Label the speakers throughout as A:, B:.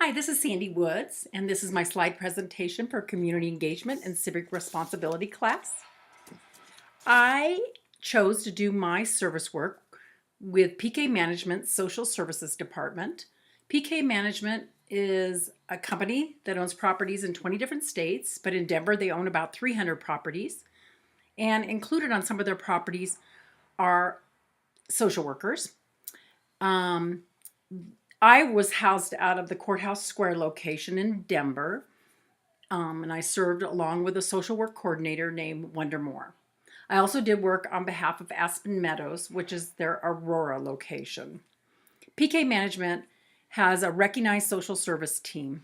A: Hi, this is Sandy Woods, and this is my slide presentation for Community Engagement and Civic Responsibility class. I chose to do my service work with PK Management Social Services Department. PK Management is a company that owns properties in 20 different states, but in Denver they own about 300 properties. And included on some of their properties are social workers. I was housed out of the Courthouse Square location in Denver, and I served along with a social work coordinator named Wonder Moore. I also did work on behalf of Aspen Meadows, which is their Aurora location. PK Management has a recognized social service team.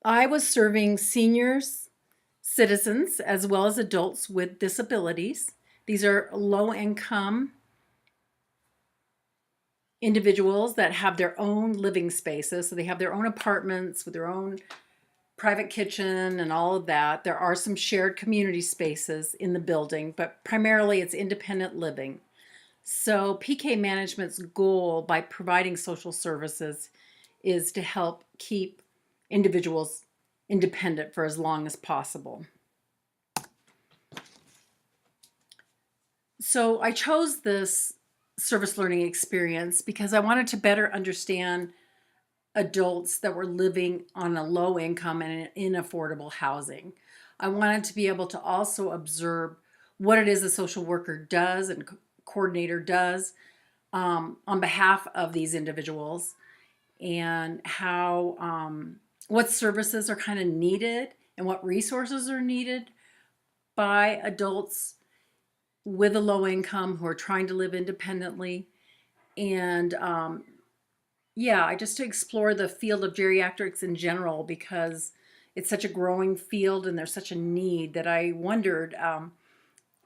A: I was serving seniors, citizens, as well as adults with disabilities. These are low-income individuals that have their own living spaces. So they have their own apartments with their own private kitchen and all of that. There are some shared community spaces in the building, but primarily it's independent living. So PK Management's goal by providing social services is to help keep individuals independent for as long as possible. So I chose this service learning experience because I wanted to better understand adults that were living on a low income and in affordable housing. I wanted to be able to also observe what it is a social worker does and coordinator does on behalf of these individuals, and how what services are kind of needed and what resources are needed by adults with a low income who are trying to live independently. And yeah, just to explore the field of geriatrics in general, because it's such a growing field and there's such a need that I wondered,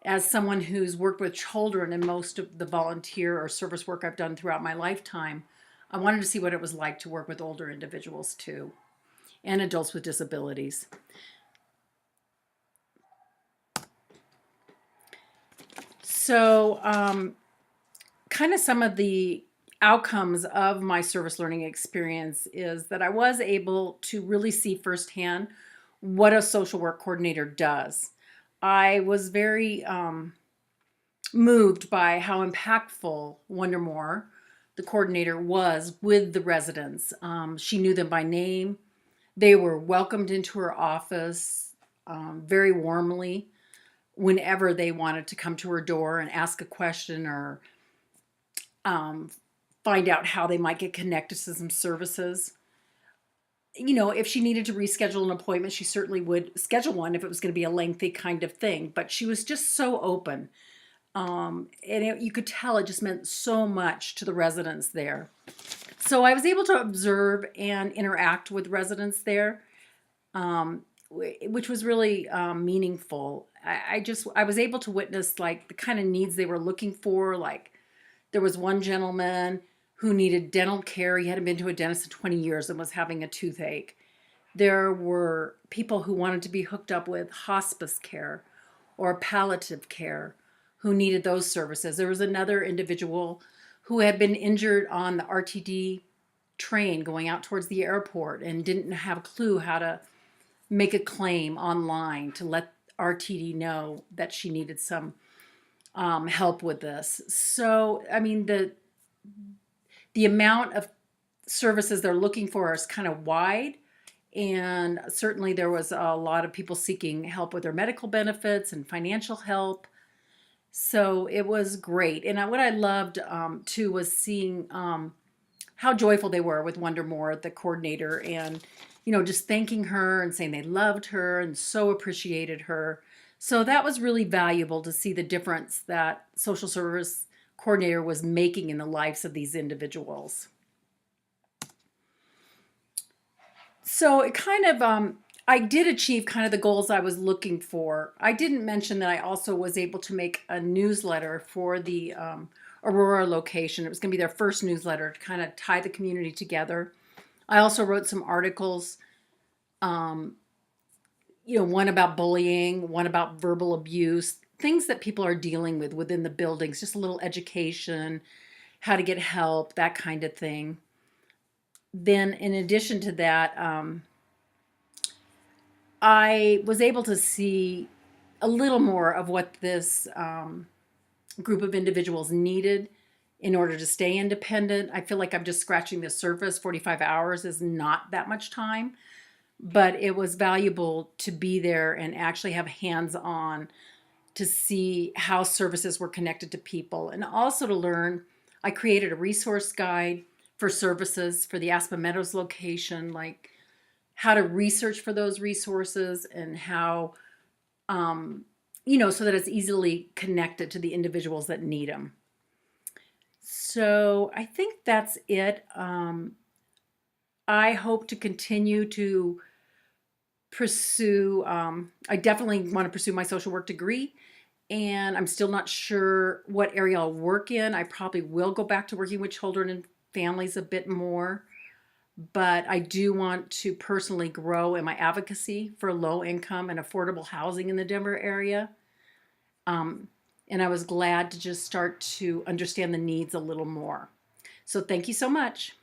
A: as someone who's worked with children in most of the volunteer or service work I've done throughout my lifetime, I wanted to see what it was like to work with older individuals too, and adults with disabilities. So kind of some of the outcomes of my service learning experience is that I was able to really see firsthand what a social work coordinator does. I was very moved by how impactful Wonder Moore, the coordinator, was with the residents. She knew them by name. They were welcomed into her office very warmly whenever they wanted to come to her door and ask a question or find out how they might get connected to some services. You know, if she needed to reschedule an appointment, she certainly would schedule one if it was going to be a lengthy kind of thing. But she was just so open. You could tell it just meant so much to the residents there. So I was able to observe and interact with residents there, which was really meaningful. I was able to witness like the kind of needs they were looking for. Like there was one gentleman who needed dental care. He hadn't been to a dentist in 20 years and was having a toothache. There were people who wanted to be hooked up with hospice care or palliative care who needed those services. There was another individual who had been injured on the RTD train going out towards the airport and didn't have a clue how to make a claim online to let RTD know that she needed some help with this. So, I mean, the amount of services they're looking for is kind of wide. And certainly there was a lot of people seeking help with their medical benefits and financial help. So it was great. And what I loved too was seeing how joyful they were with Wonder Moore, the coordinator, and just thanking her and saying they loved her and so appreciated her. So that was really valuable to see the difference that social service coordinator was making in the lives of these individuals. So it kind of, I did achieve kind of the goals I was looking for. I didn't mention that I also was able to make a newsletter for the Aurora location. It was going to be their first newsletter to kind of tie the community together. I also wrote some articles, one about bullying, one about verbal abuse, things that people are dealing with within the buildings, just a little education, how to get help, that kind of thing. Then, in addition to that, I was able to see a little more of what this group of individuals needed in order to stay independent. I feel like I'm just scratching the surface. 45 hours is not that much time, but it was valuable to be there and actually have hands on to see how services were connected to people, and also to learn. I created a resource guide for services for the Aspen Meadows location, like how to research for those resources and how, so that it's easily connected to the individuals that need them. So I think that's it. I hope to continue to pursue, I definitely want to pursue my social work degree, and I'm still not sure what area I'll work in. I probably will go back to working with children and families a bit more, but I do want to personally grow in my advocacy for low income and affordable housing in the Denver area. And I was glad to just start to understand the needs a little more. So thank you so much.